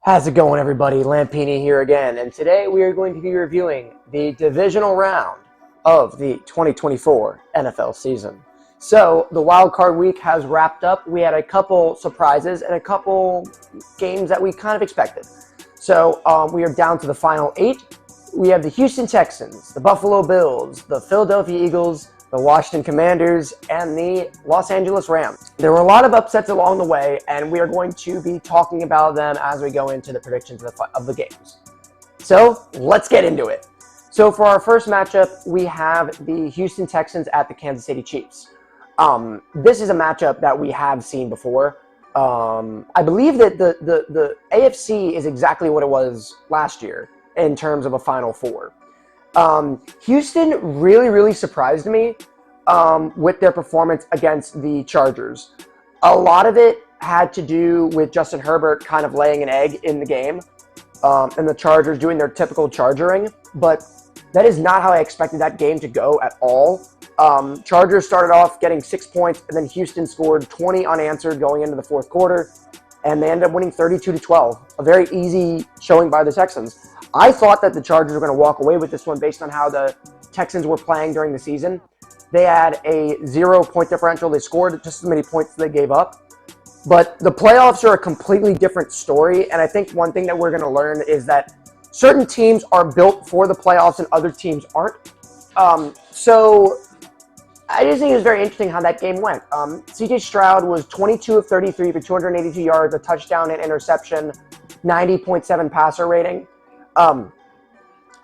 How's it going, everybody? Lampini here again, and today we are going to be reviewing the divisional round of the 2024 NFL season. So, the wild card week has wrapped up. We had a couple surprises and a couple games that we kind of expected. So, we are down to the final 8. We have the Houston Texans, the Buffalo Bills, the Philadelphia Eagles, the Washington Commanders, and the Los Angeles Rams. There were a lot of upsets along the way, and we are going to be talking about them as we go into the predictions of the games. So let's get into it. So for our first matchup, we have the Houston Texans at the Kansas City Chiefs. This is a matchup that we have seen before. I believe that the AFC is exactly what it was last year in terms of a Final Four. Houston really surprised me with their performance against the Chargers. A lot of it had to do with Justin Herbert kind of laying an egg in the game and the Chargers doing their typical chargering, but that is not how I expected that game to go at all. Chargers started off getting 6 points, and then Houston scored 20 unanswered going into the fourth quarter, and they ended up winning 32-12. A very easy showing by the Texans. I thought that the Chargers were going to walk away with this one based on how the Texans were playing during the season. They had a 0-point differential. They scored just as many points as they gave up. But the playoffs are a completely different story, and I think one thing that we're going to learn is that certain teams are built for the playoffs and other teams aren't. So I just think it was very interesting how that game went. C.J. Stroud was 22 of 33 for 282 yards, a touchdown and interception, 90.7 passer rating.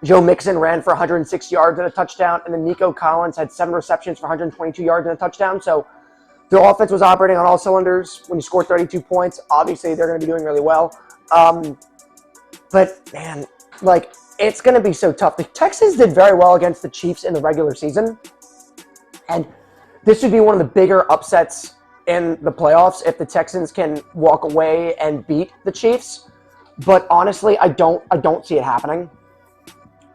Joe Mixon ran for 106 yards and a touchdown, and then Nico Collins had 7 receptions for 122 yards and a touchdown. So their offense was operating on all cylinders. When you score 32 points, obviously they're going to be doing really well. But, man, it's going to be so tough. The Texans did very well against the Chiefs in the regular season, and this would be one of the bigger upsets in the playoffs if the Texans can walk away and beat the Chiefs. But honestly, I don't see it happening.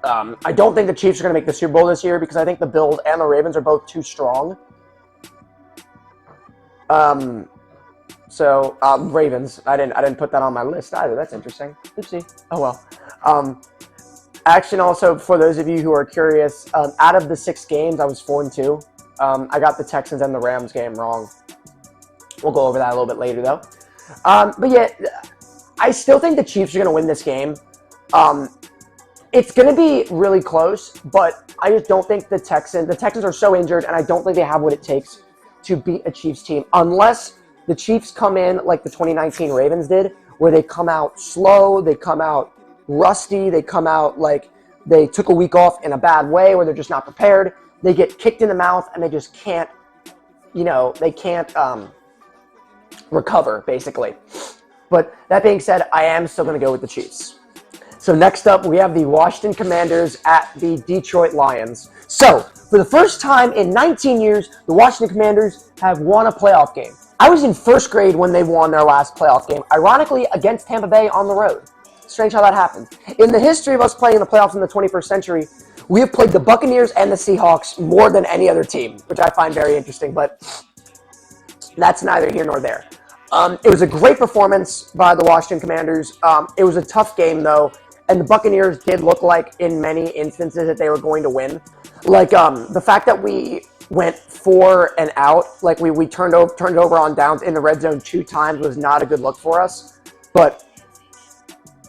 I don't think the Chiefs are going to make the Super Bowl this year because I think the Bills and the Ravens are both too strong. Ravens. I didn't put that on my list either. That's interesting. Oopsie. Oh well. Action also, for those of you who are curious, out of the 6 games, I was 4-2. I got the Texans and the Rams game wrong. We'll go over that a little bit later, though. But yeah, I still think the Chiefs are going to win this game. It's going to be really close, but I just don't think the Texans are so injured, and I don't think they have what it takes to beat a Chiefs team unless the Chiefs come in like the 2019 Ravens did, where they come out slow, they come out rusty, they come out like they took a week off in a bad way, where they're just not prepared. They get kicked in the mouth, and they just can't, recover, basically. But that being said, I am still going to go with the Chiefs. So next up, we have the Washington Commanders at the Detroit Lions. So, for the first time in 19 years, the Washington Commanders have won a playoff game. I was in first grade when they won their last playoff game, ironically against Tampa Bay on the road. Strange how that happened. In the history of us playing in the playoffs in the 21st century, we have played the Buccaneers and the Seahawks more than any other team, which I find very interesting, but that's neither here nor there. It was a great performance by the Washington Commanders. It was a tough game, though, and the Buccaneers did look like, in many instances, that they were going to win. The fact that we went 4 and out, we turned it over on downs in the red zone 2 times was not a good look for us. But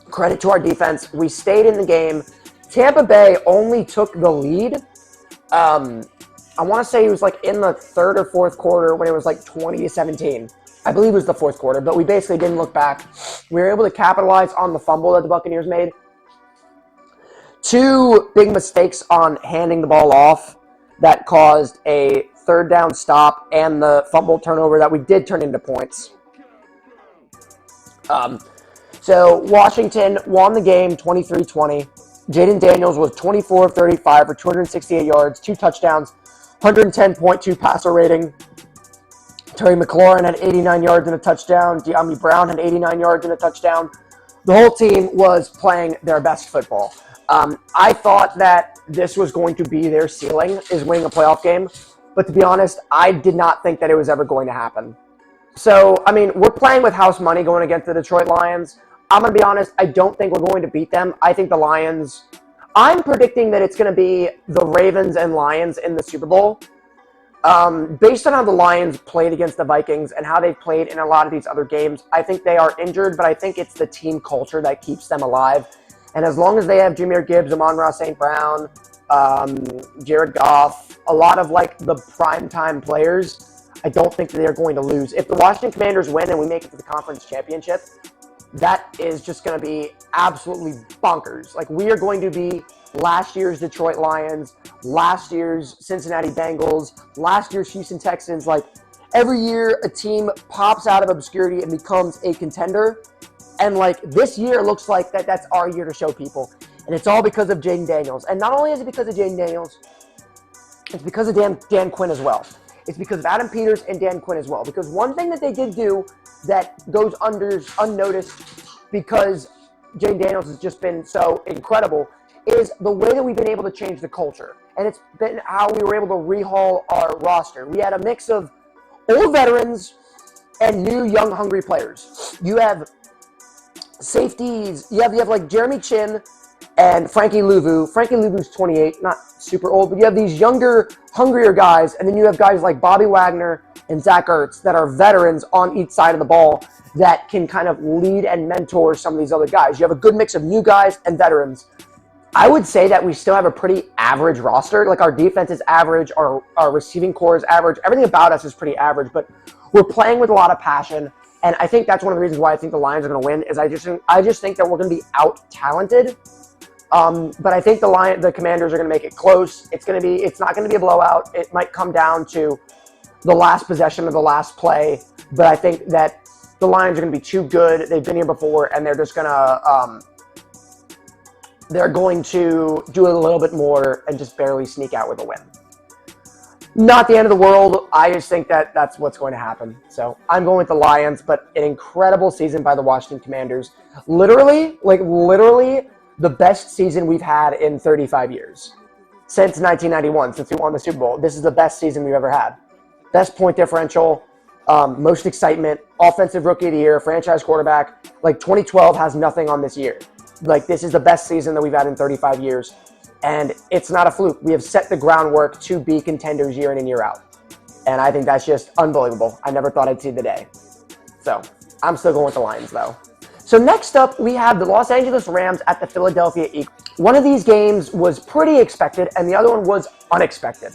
credit to our defense. We stayed in the game. Tampa Bay only took the lead. I want to say it was in the 3rd or 4th quarter when it was 20-17. I believe it was the 4th quarter, but we basically didn't look back. We were able to capitalize on the fumble that the Buccaneers made. 2 big mistakes on handing the ball off that caused a 3rd down stop and the fumble turnover that we did turn into points. So Washington won the game 23-20. Jaden Daniels was 24 of 35 for 268 yards, 2 touchdowns, 110.2 passer rating. Terry McLaurin had 89 yards and a touchdown. De'Ami Brown had 89 yards and a touchdown. The whole team was playing their best football. I thought that this was going to be their ceiling, is winning a playoff game. But to be honest, I did not think that it was ever going to happen. So, we're playing with house money going against the Detroit Lions. I'm going to be honest, I don't think we're going to beat them. I think the Lions, I'm predicting that it's going to be the Ravens and Lions in the Super Bowl. Based on how the Lions played against the Vikings and how they've played in a lot of these other games, I think they are injured, but I think it's the team culture that keeps them alive. And as long as they have Jahmyr Gibbs, Amon-Ra St. Brown, Jared Goff, a lot of like the primetime players, I don't think they're going to lose. If the Washington Commanders win and we make it to the conference championship, that is just going to be absolutely bonkers. Like, we are going to be last year's Detroit Lions, last year's Cincinnati Bengals, last year's Houston Texans. Like, every year a team pops out of obscurity and becomes a contender. And like, this year looks like that's our year to show people. And it's all because of Jaden Daniels. And not only is it because of Jaden Daniels, it's because of Dan Quinn as well. It's because of Adam Peters and Dan Quinn as well. Because one thing that they did do that goes unnoticed, because Jaden Daniels has just been so incredible, is the way that we've been able to change the culture. And it's been how we were able to rehaul our roster. We had a mix of old veterans and new, young, hungry players. You have safeties. You have like Jeremy Chin and Frankie Louvu. Frankie Louvu's 28, not super old, but you have these younger, hungrier guys, and then you have guys like Bobby Wagner and Zach Ertz that are veterans on each side of the ball that can kind of lead and mentor some of these other guys. You have a good mix of new guys and veterans. I would say that we still have a pretty average roster. Like, our defense is average, our receiving core is average, everything about us is pretty average, but we're playing with a lot of passion. And I think that's one of the reasons why I think the Lions are going to win, is I just think that we're going to be out-talented. But I think the Commanders are going to make it close. It's not going to be a blowout. It might come down to the last possession of the last play. But I think that the Lions are going to be too good. They've been here before, and they're just going to they're going to do a little bit more and just barely sneak out with a win. Not the end of the world. I just think that that's what's going to happen. So I'm going with the Lions, but an incredible season by the Washington Commanders. Literally the best season we've had in 35 years. Since 1991, since we won the Super Bowl. This is the best season we've ever had. Best point differential, most excitement, offensive rookie of the year, franchise quarterback. Like, 2012 has nothing on this year. Like, this is the best season that we've had in 35 years. And it's not a fluke. We have set the groundwork to be contenders year in and year out. And I think that's just unbelievable. I never thought I'd see the day. So I'm still going with the Lions, though. So next up, we have the Los Angeles Rams at the Philadelphia Eagles. One of these games was pretty expected, and the other one was unexpected.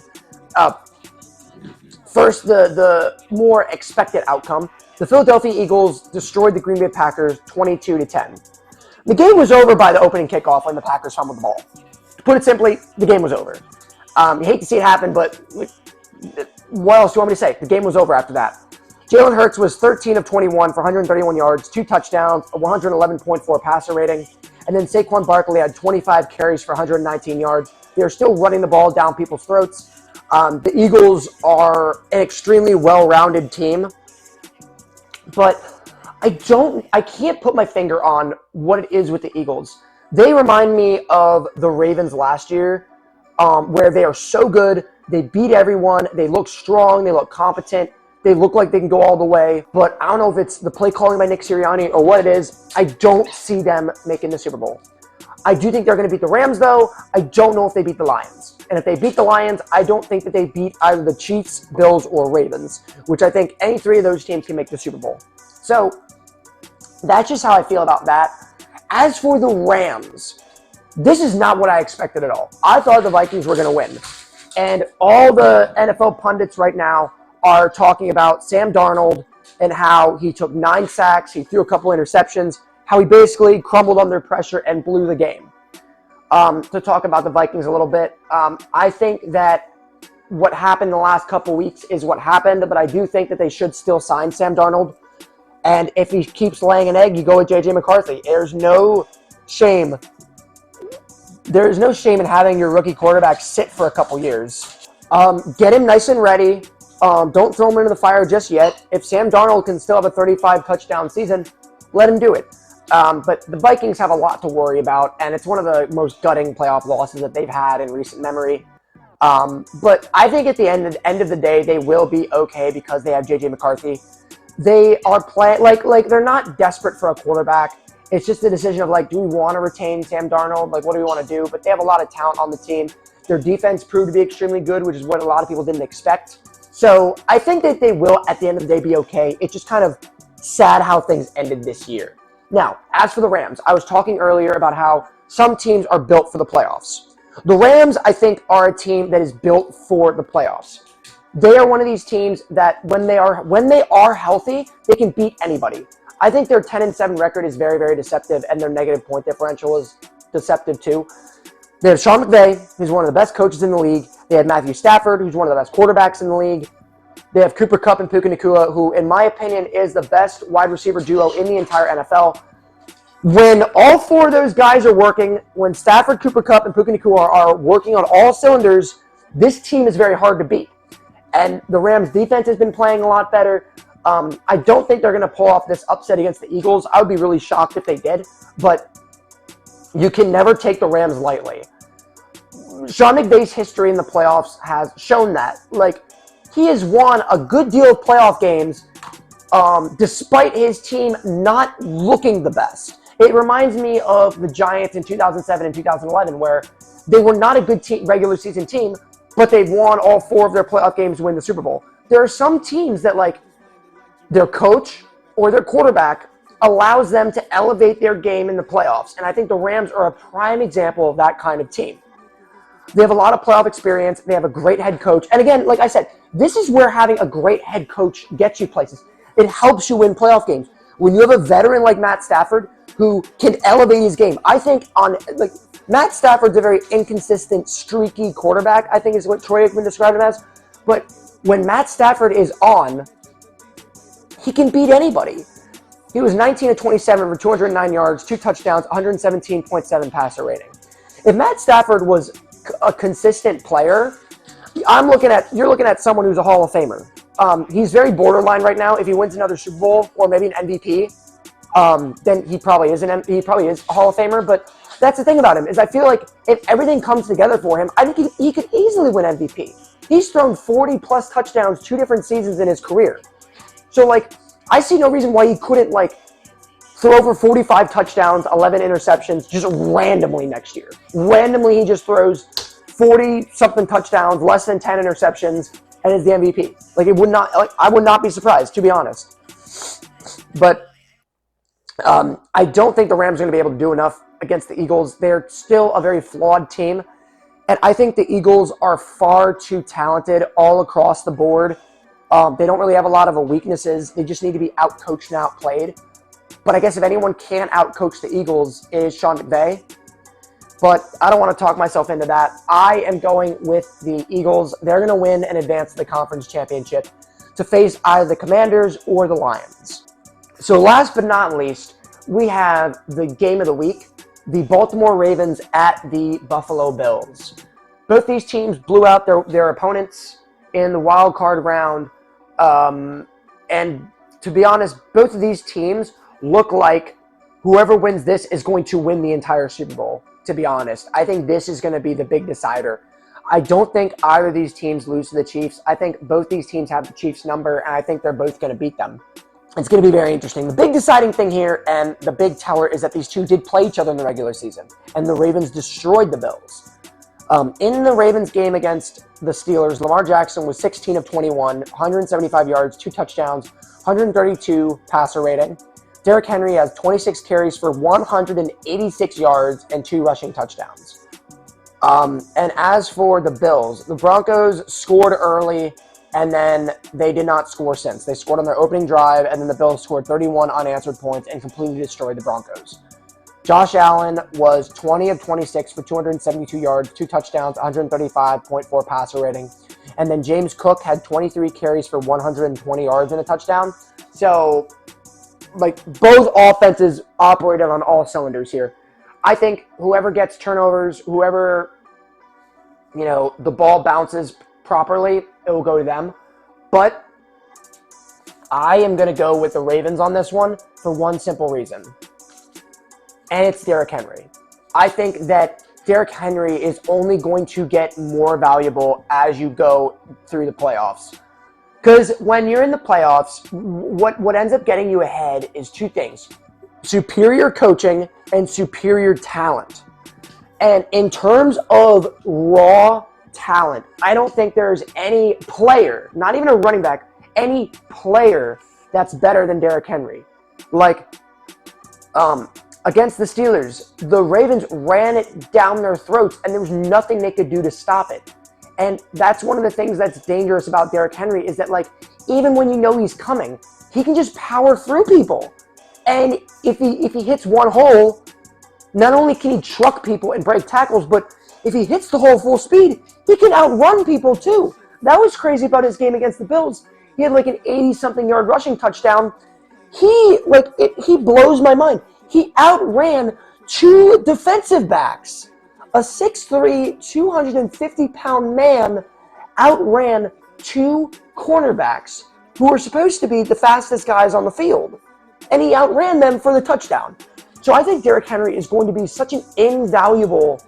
First, the more expected outcome. The Philadelphia Eagles destroyed the Green Bay Packers 22-10. The game was over by the opening kickoff when the Packers fumbled the ball. To put it simply, the game was over. You hate to see it happen, but what else do you want me to say? The game was over after that. Jalen Hurts was 13 of 21 for 131 yards, 2 touchdowns, a 111.4 passer rating. And then Saquon Barkley had 25 carries for 119 yards. They're still running the ball down people's throats. The Eagles are an extremely well-rounded team. But I can't put my finger on what it is with the Eagles. They remind me of the Ravens last year, where they are so good. They beat everyone. They look strong. They look competent. They look like they can go all the way. But I don't know if it's the play calling by Nick Sirianni or what it is. I don't see them making the Super Bowl. I do think they're going to beat the Rams, though. I don't know if they beat the Lions. And if they beat the Lions, I don't think that they beat either the Chiefs, Bills, or Ravens, which I think any three of those teams can make the Super Bowl. So that's just how I feel about that. As for the Rams, this is not what I expected at all. I thought the Vikings were going to win. And all the NFL pundits right now are talking about Sam Darnold and how he took 9 sacks, he threw a couple interceptions, how he basically crumbled under pressure and blew the game. To talk about the Vikings a little bit, I think that what happened the last couple weeks is what happened, but I do think that they should still sign Sam Darnold. And if he keeps laying an egg, you go with J.J. McCarthy. There's no shame. There is no shame in having your rookie quarterback sit for a couple years. Get him nice and ready. Don't throw him into the fire just yet. If Sam Darnold can still have a 35-touchdown season, let him do it. But the Vikings have a lot to worry about, and it's one of the most gutting playoff losses that they've had in recent memory. But I think at the end of the day, they will be okay because they have J.J. McCarthy. They are playing like they're not desperate for a quarterback. It's just a decision of like, do we want to retain Sam Darnold? Like, what do we want to do? But they have a lot of talent on the team. Their defense proved to be extremely good, which is what a lot of people didn't expect. So I think that they will, at the end of the day, be okay. It's just kind of sad how things ended this year. Now, as for the Rams, I was talking earlier about how some teams are built for the playoffs. The Rams, I think, are a team that is built for the playoffs. They are one of these teams that when they are healthy, they can beat anybody. I think their 10-7 record is very, very deceptive, and their negative point differential is deceptive too. They have Sean McVay, who's one of the best coaches in the league. They have Matthew Stafford, who's one of the best quarterbacks in the league. They have Cooper Kupp and Puka Nacua, who, in my opinion, is the best wide receiver duo in the entire NFL. When all four of those guys are working, when Stafford, Cooper Kupp, and Puka Nacua are working on all cylinders, this team is very hard to beat. And the Rams' defense has been playing a lot better. I don't think they're going to pull off this upset against the Eagles. I would be really shocked if they did. But you can never take the Rams lightly. Sean McVay's history in the playoffs has shown that. Like, he has won a good deal of playoff games despite his team not looking the best. It reminds me of the Giants in 2007 and 2011, where they were not a good regular season team, but they've won all four of their playoff games to win the Super Bowl. There are some teams that, like, their coach or their quarterback allows them to elevate their game in the playoffs. And I think the Rams are a prime example of that kind of team. They have a lot of playoff experience. They have a great head coach. And again, like I said, this is where having a great head coach gets you places. It helps you win playoff games. When you have a veteran like Matt Stafford who can elevate his game, I think Matt Stafford's a very inconsistent, streaky quarterback, I think is what Troy Aikman described him as. But when Matt Stafford is on, he can beat anybody. He was 19 of 27 for 209 yards, 2 touchdowns, 117.7 passer rating. If Matt Stafford was a consistent player, you're looking at someone who's a Hall of Famer. He's very borderline right now. If he wins another Super Bowl or maybe an MVP, then he probably is a Hall of Famer. But that's the thing about him, is I feel like if everything comes together for him, I think he could easily win MVP. He's thrown 40-plus touchdowns 2 different seasons in his career. So, like, I see no reason why he couldn't, like, throw over 45 touchdowns, 11 interceptions, just randomly next year. Randomly, he just throws 40-something touchdowns, less than 10 interceptions, and is the MVP. Like, I would not be surprised, to be honest. But I don't think the Rams are going to be able to do enough against the Eagles. They're still a very flawed team, and I think the Eagles are far too talented all across the board. They don't really have a lot of weaknesses. They just need to be out-coached and outplayed. But I guess if anyone can't out-coach the Eagles, it is Sean McVay. But I don't want to talk myself into that. I am going with the Eagles. They're going to win and advance to the conference championship to face either the Commanders or the Lions. So last but not least, we have the game of the week, the Baltimore Ravens at the Buffalo Bills. Both these teams blew out their opponents in the wild card round. And to be honest, both of these teams look like whoever wins this is going to win the entire Super Bowl, to be honest. I think this is going to be the big decider. I don't think either of these teams lose to the Chiefs. I think both these teams have the Chiefs' number, and I think they're both going to beat them. It's going to be very interesting. The big deciding thing here, and the big teller, is that these two did play each other in the regular season, and the Ravens destroyed the Bills. In the Ravens game against the Steelers, Lamar Jackson was 16 of 21, 175 yards, 2 touchdowns, 132 passer rating. Derrick Henry has 26 carries for 186 yards and 2 rushing touchdowns. And as for the Bills, the Broncos scored early, and then they did not score since. They scored on their opening drive, and then the Bills scored 31 unanswered points and completely destroyed the Broncos. Josh Allen was 20 of 26 for 272 yards, 2 touchdowns, 135.4 passer rating. And then James Cook had 23 carries for 120 yards and a touchdown. So, like, both offenses operated on all cylinders here. I think whoever gets turnovers, whoever, the ball bounces properly, it will go to them. But I am going to go with the Ravens on this one for one simple reason. And it's Derrick Henry. I think that Derrick Henry is only going to get more valuable as you go through the playoffs. Because when you're in the playoffs, what ends up getting you ahead is 2 things. superior coaching and superior talent. And in terms of raw talent, I don't think there's any player, not even a running back, any player that's better than Derrick Henry. Like, against the Steelers, the Ravens ran it down their throats, and there was nothing they could do to stop it. And that's one of the things that's dangerous about Derrick Henry is that, like, even when you know he's coming, he can just power through people. And if he hits one hole, not only can he truck people and break tackles, but if he hits the hole full speed, he can outrun people too. That was crazy about his game against the Bills. He had like an 80-something yard rushing touchdown. He blows my mind. He outran 2 defensive backs. A 6'3", 250-pound man outran 2 cornerbacks who were supposed to be the fastest guys on the field. And he outran them for the touchdown. So I think Derrick Henry is going to be such an invaluable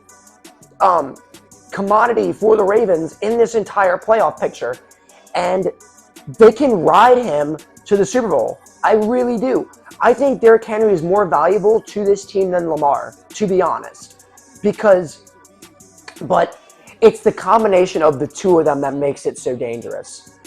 commodity for the Ravens in this entire playoff picture. And they can ride him to the Super Bowl. I really do. I think Derrick Henry is more valuable to this team than Lamar, to be honest. But it's the combination of the two of them that makes it so dangerous.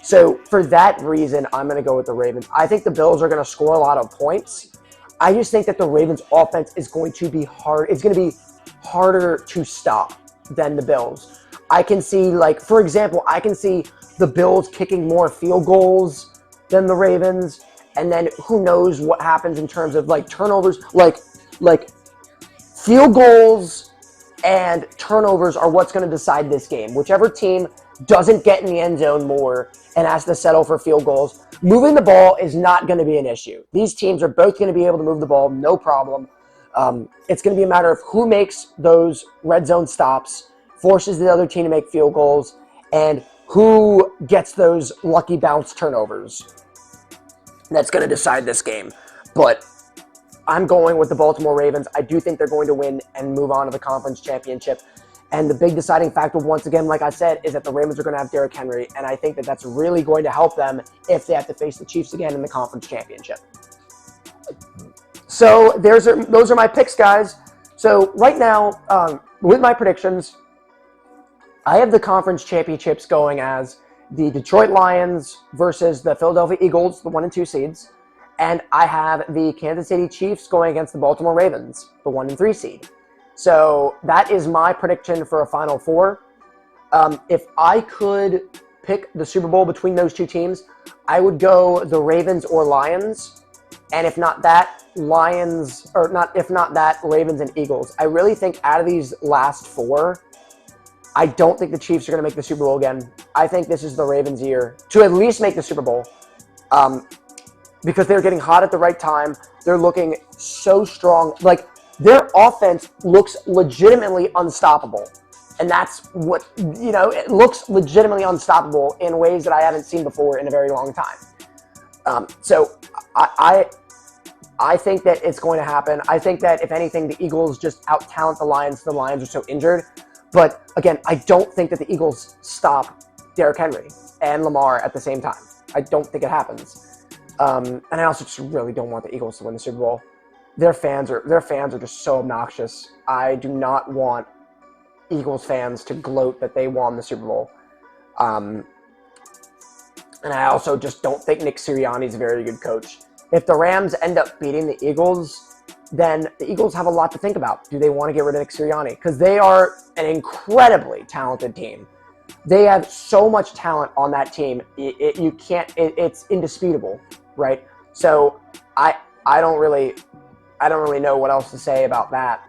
So for that reason, I'm going to go with the Ravens. I think the Bills are going to score a lot of points. I just think that the Ravens' offense is going to be hard. It's going to be harder to stop than the Bills. I can see, like, for example, I can see the Bills kicking more field goals than the Ravens. And then who knows what happens in terms of, like, turnovers. Like field goals and turnovers are what's going to decide this game. Whichever team doesn't get in the end zone more and has to settle for field goals, moving the ball is not going to be an issue. These teams are both going to be able to move the ball, no problem. It's going to be a matter of who makes those red zone stops, forces the other team to make field goals, and who gets those lucky bounce turnovers. That's going to decide this game. But I'm going with the Baltimore Ravens. I do think they're going to win and move on to the conference championship. And the big deciding factor, once again, like I said, is that the Ravens are going to have Derrick Henry. And I think that that's really going to help them if they have to face the Chiefs again in the conference championship. So those are my picks, guys. So right now, with my predictions, I have the conference championships going as the Detroit Lions versus the Philadelphia Eagles, the 1 and 2 seeds. And I have the Kansas City Chiefs going against the Baltimore Ravens, the 1 and 3 seed. So that is my prediction for a Final Four. If I could pick the Super Bowl between those two teams, I would go the Ravens or Lions. And if not that, Ravens and Eagles. I really think out of these last 4, I don't think the Chiefs are going to make the Super Bowl again. I think this is the Ravens' year to at least make the Super Bowl. Because they're getting hot at the right time. They're looking so strong. Like, their offense looks legitimately unstoppable. And that's what, it looks legitimately unstoppable in ways that I haven't seen before in a very long time. So I think that it's going to happen. I think that, if anything, the Eagles just out-talent the Lions. The Lions are so injured. But, again, I don't think that the Eagles stop Derrick Henry and Lamar at the same time. I don't think it happens. And I also just really don't want the Eagles to win the Super Bowl. Their fans are just so obnoxious. I do not want Eagles fans to gloat that they won the Super Bowl. And I also just don't think Nick Sirianni is a very good coach. If the Rams end up beating the Eagles, then the Eagles have a lot to think about. Do they want to get rid of Nick Sirianni? Because they are an incredibly talented team. They have so much talent on that team. It's indisputable, right? So I don't really know what else to say about that.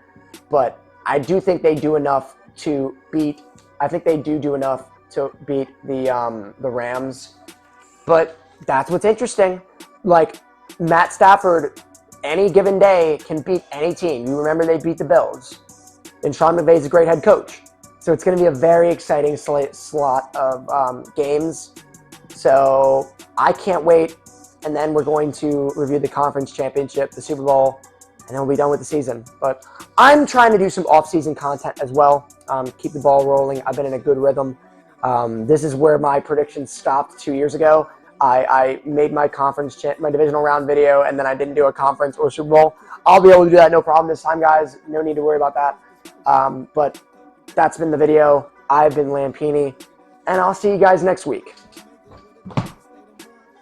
But I do think they do enough to beat. I think they do enough to beat the Rams. But that's what's interesting. Like, Matt Stafford, any given day, can beat any team. You remember they beat the Bills. And Sean McVay's a great head coach. So it's going to be a very exciting slot of games. So I can't wait. And then we're going to review the conference championship, the Super Bowl, and then we'll be done with the season. But I'm trying to do some off-season content as well. Keep the ball rolling. I've been in a good rhythm. This is where my predictions stopped 2 years ago. I made my my divisional round video, and then I didn't do a conference or Super Bowl. I'll be able to do that, no problem this time, guys. No need to worry about that. But that's been the video. I've been Lampini, and I'll see you guys next week.